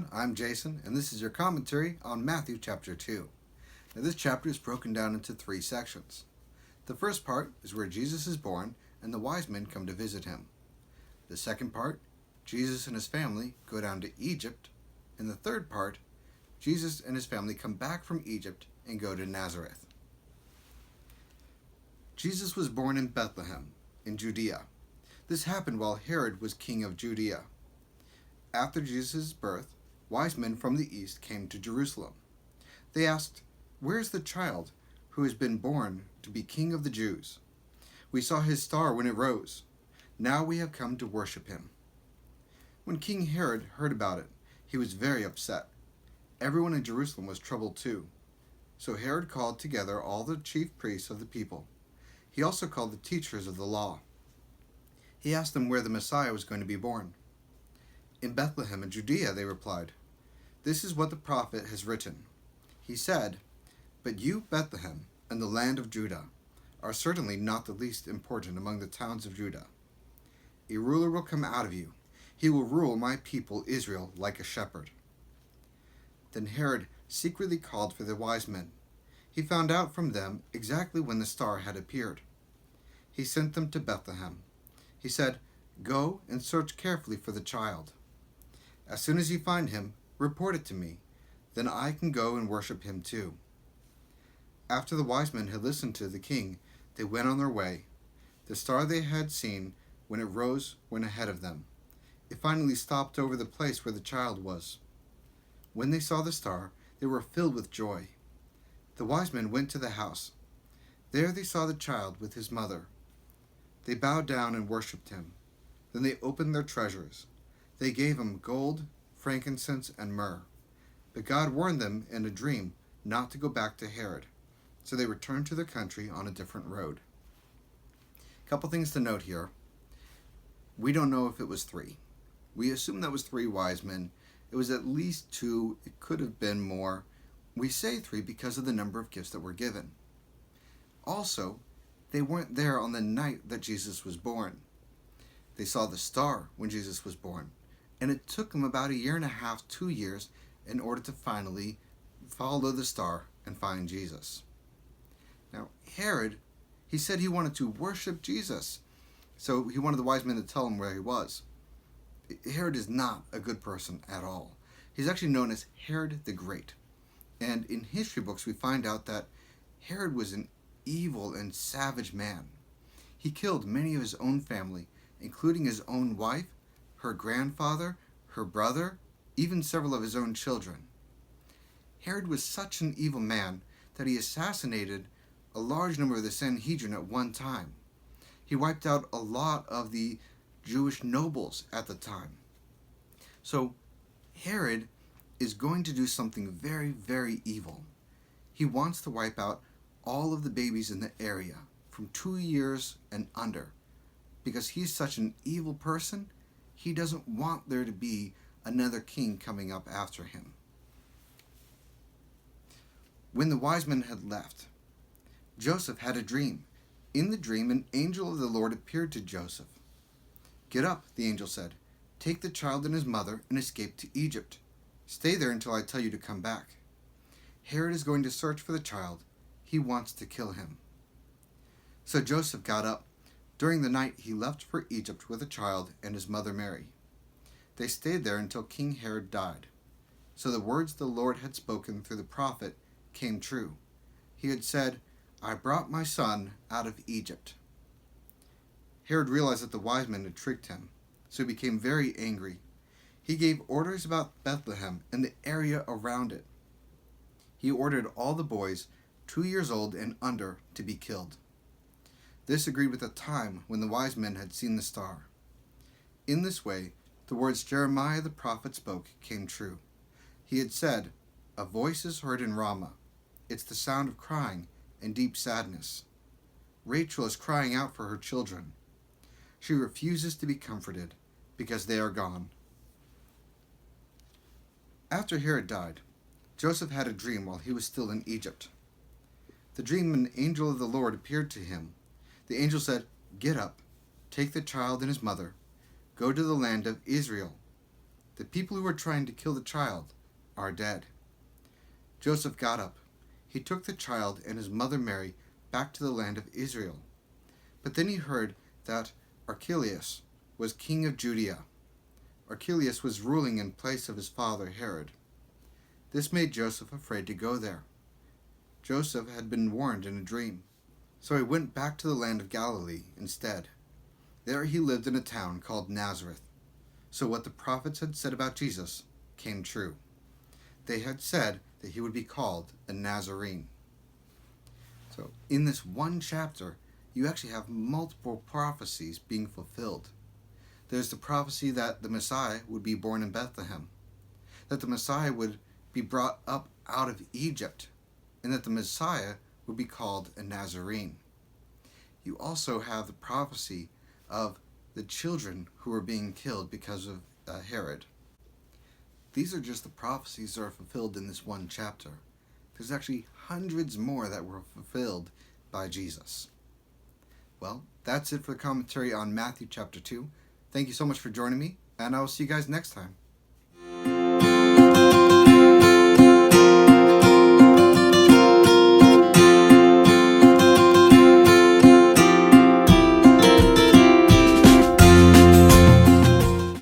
everyone, I'm Jason, and this is your commentary on Matthew chapter 2. Now this chapter is broken down into 3 sections. The first part is where Jesus is born and the wise men come to visit him. The second part, Jesus and his family go down to Egypt. And the third part, Jesus and his family come back from Egypt and go to Nazareth. Jesus was born in Bethlehem, in Judea. This happened while Herod was king of Judea. After Jesus' birth, wise men from the east came to Jerusalem. They asked, "Where is the child who has been born to be king of the Jews? We saw his star when it rose. Now we have come to worship him." When King Herod heard about it, he was very upset. Everyone in Jerusalem was troubled too. So Herod called together all the chief priests of the people. He also called the teachers of the law. He asked them where the Messiah was going to be born. "In Bethlehem in Judea," they replied. "This is what the prophet has written. He said, 'But you, Bethlehem, and the land of Judah, are certainly not the least important among the towns of Judah. A ruler will come out of you. He will rule my people Israel like a shepherd.'" Then Herod secretly called for the wise men. He found out from them exactly when the star had appeared. He sent them to Bethlehem. He said, "Go and search carefully for the child. As soon as you find him, report it to me. Then I can go and worship him too." After the wise men had listened to the king, they went on their way. The star they had seen when it rose went ahead of them. It finally stopped over the place where the child was. When they saw the star, they were filled with joy. The wise men went to the house. There they saw the child with his mother. They bowed down and worshipped him. Then they opened their treasures. They gave him gold, frankincense, and myrrh. But God warned them in a dream not to go back to Herod, so they returned to their country on a different road. A couple things to note here. We don't know if it was 3. We assume that was 3 wise men. It was at least 2. It could have been more. We say 3 because of the number of gifts that were given. Also, they weren't there on the night that Jesus was born. They saw the star when Jesus was born, and it took them about 1.5 years, 2 years, in order to finally follow the star and find Jesus. Now, Herod, he said he wanted to worship Jesus, so he wanted the wise men to tell him where he was. Herod is not a good person at all. He's actually known as Herod the Great. And in history books, we find out that Herod was an evil and savage man. He killed many of his own family, including his own wife, her grandfather, her brother, even several of his own children. Herod was such an evil man that he assassinated a large number of the Sanhedrin at one time. He wiped out a lot of the Jewish nobles at the time. So Herod is going to do something very, very evil. He wants to wipe out all of the babies in the area from 2 years and under. Because he's such an evil person, he doesn't want there to be another king coming up after him. When the wise men had left, Joseph had a dream. In the dream, an angel of the Lord appeared to Joseph. "Get up," the angel said. "Take the child and his mother and escape to Egypt. Stay there until I tell you to come back. Herod is going to search for the child. He wants to kill him." So Joseph got up. During the night, he left for Egypt with the child and his mother Mary. They stayed there until King Herod died. So the words the Lord had spoken through the prophet came true. He had said, "I brought my son out of Egypt." Herod realized that the wise men had tricked him, so he became very angry. He gave orders about Bethlehem and the area around it. He ordered all the boys 2 years old and under to be killed. This agreed with the time when the wise men had seen the star. In this way, the words Jeremiah the prophet spoke came true. He had said, "A voice is heard in Ramah. It's the sound of crying and deep sadness. Rachel is crying out for her children. She refuses to be comforted because they are gone." After Herod died, Joseph had a dream while he was still in Egypt. The dream, an angel of the Lord appeared to him. The angel said, "Get up, take the child and his mother, go to the land of Israel. The people who were trying to kill the child are dead. Joseph got up. He took the child and his mother Mary back to the land of Israel. But then he heard that Archelaus was king of Judea. Archelaus was ruling in place of his father Herod. This made Joseph afraid to go there. Joseph had been warned in a dream, so he went back to the land of Galilee instead. There he lived in a town called Nazareth. So what the prophets had said about Jesus came true. They had said that he would be called a Nazarene. So in this one chapter, you actually have multiple prophecies being fulfilled. There's the prophecy that the Messiah would be born in Bethlehem, that the Messiah would be brought up out of Egypt, and that the Messiah would be called a Nazarene. You also have the prophecy of the children who were being killed because of Herod. These are just the prophecies that are fulfilled in this one chapter. There's actually hundreds more that were fulfilled by Jesus. Well, that's it for the commentary on Matthew chapter 2. Thank you so much for joining me, and I will see you guys next time.